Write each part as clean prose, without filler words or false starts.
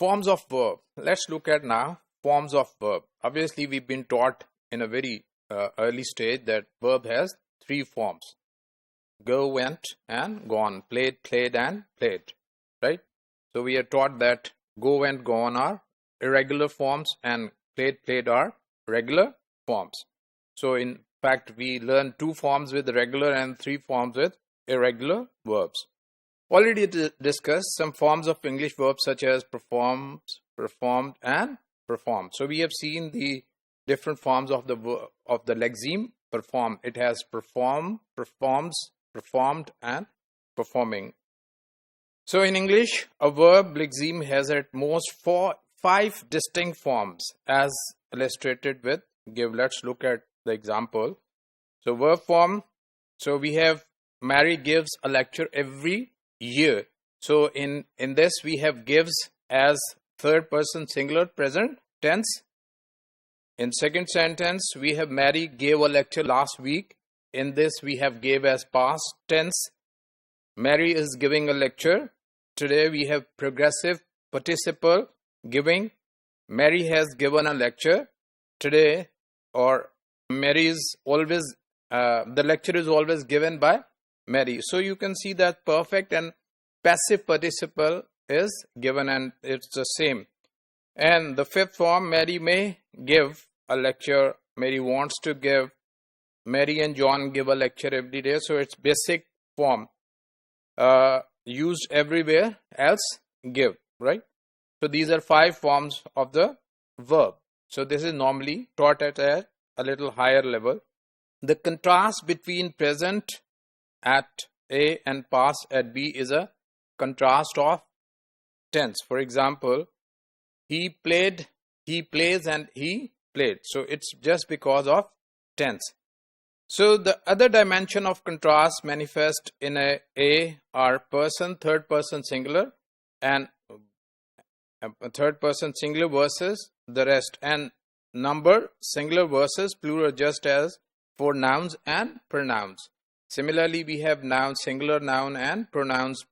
Forms of verb. Let's look at now forms of verb. Obviously, we've been taught in a very early stage that verb has three forms. Go, went, and gone. Played, played, and played. Right? So we are taught that go, went, gone are irregular forms and played, played are regular forms. So in fact, we learned two forms with regular and three forms with irregular verbs. Already discussed some forms of English verbs such as performed, performed, and performed. So we have seen the different forms of the lexeme perform. It has perform, performs, performed, and performing. So in English, a verb lexeme has at most five distinct forms as illustrated with give. Let's look at the example. So verb form. So we have Mary gives a lecture every year. So in this we have gives as third person singular present tense. In second sentence we have Mary gave a lecture last week. In this we have gave as past tense. Mary is giving a lecture. Today we have progressive participle giving. Mary has given a lecture today, or Mary is always the lecture is always given by Mary. So you can see that perfect and passive participle is given and it's the same. And the fifth form, Mary may give a lecture. Mary wants to give. Mary and John give a lecture every day. So it's basic form used everywhere else give, right? So these are five forms of the verb. So this is normally taught at a little higher level. The contrast between present at A and past at B is a contrast of tense. For example, he played, he plays, and he played. So it's just because of tense. So the other dimension of contrast manifest in A are person, third person singular, and third person singular versus the rest, and number singular versus plural, just as for nouns and pronouns. Similarly, we have noun, singular noun, and pronouns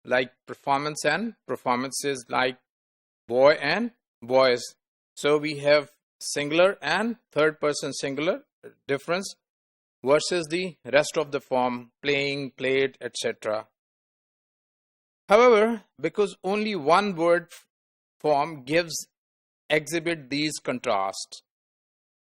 like performance and performances, like boy and boys. So we have singular and third person singular difference versus the rest of the form, playing, played, etc. However, because only one word form exhibit these contrasts,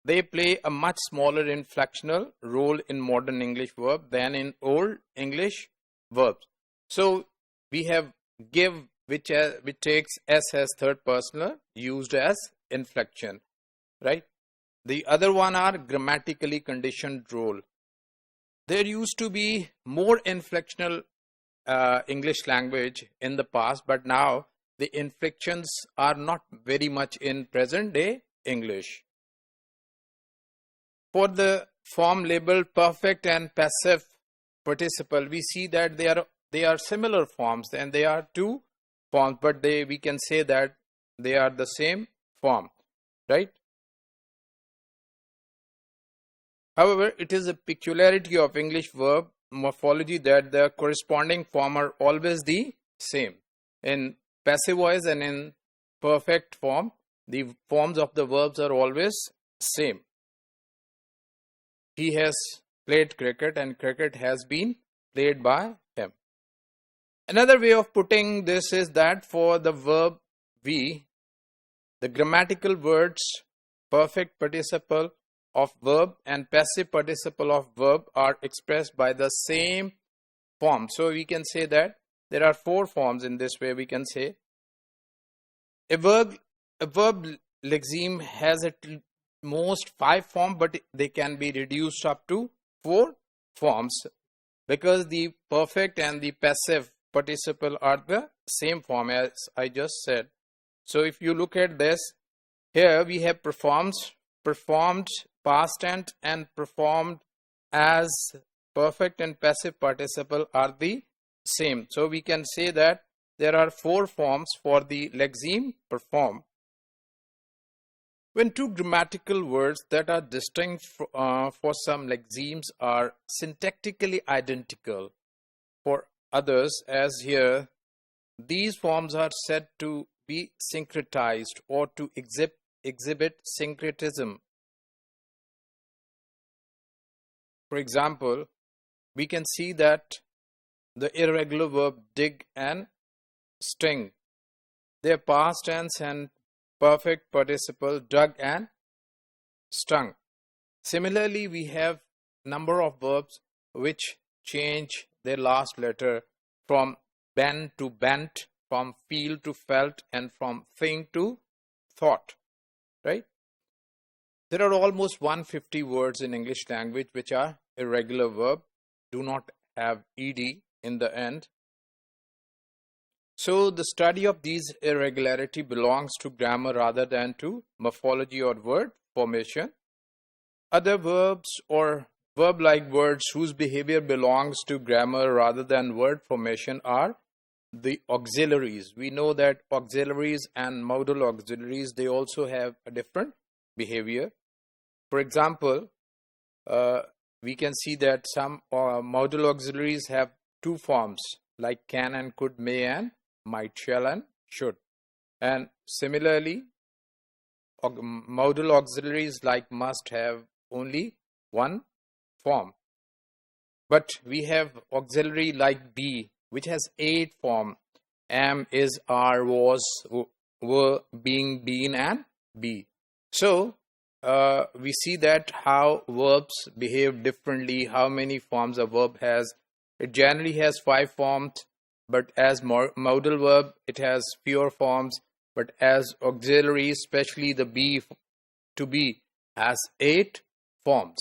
they play a much smaller inflectional role in modern English verb than in old English verbs. So we have give, which takes S as third personal, used as inflection, right? The other one are grammatically conditioned role. There used to be more inflectional English language in the past, but now the inflections are not very much in present day English. For the form labeled perfect and passive participle, we see that they are similar forms, and they are two forms, but we can say that they are the same form, right? However, it is a peculiarity of English verb morphology that the corresponding form are always the same. In passive voice and in perfect form, the forms of the verbs are always same. He has played cricket and cricket has been played by him. Another way of putting this is that for the verb we, the grammatical words perfect participle of verb and passive participle of verb are expressed by the same form. So we can say that there are four forms. In this way we can say a verb lexeme has at most five forms, but they can be reduced up to four forms because the perfect and the passive participle are the same form as I just said. So if you look at this, here we have performed, past tense, and performed as perfect and passive participle are the same. So we can say that there are four forms for the lexeme perform. When two grammatical words that are distinct for some lexemes are syntactically identical for others, as here, these forms are said to be syncretized or to exhibit syncretism. For example, we can see that the irregular verb dig and sting, their past tense and perfect participle dug and stung. Similarly, we have number of verbs which change their last letter from bend to bent, from feel to felt, and from think to thought, right? There are almost 150 words in English language which are irregular verb, do not have ed in the end. So the study of these irregularity belongs to grammar rather than to morphology or word formation. Other verbs or verb-like words whose behavior belongs to grammar rather than word formation are the auxiliaries. We know that auxiliaries and modal auxiliaries, they also have a different behavior. For example, we can see that some modal auxiliaries have two forms like can and could, may and might, shall and should. And similarly, modal auxiliaries like must have only one form. But we have auxiliary like be, which has 8 forms: am, is, are, was, were, being, been, and be. So we see that how verbs behave differently, how many forms a verb has. It generally has 5 forms, but as modal verb, it has fewer forms. But as auxiliary, especially the be, to be, has 8 forms.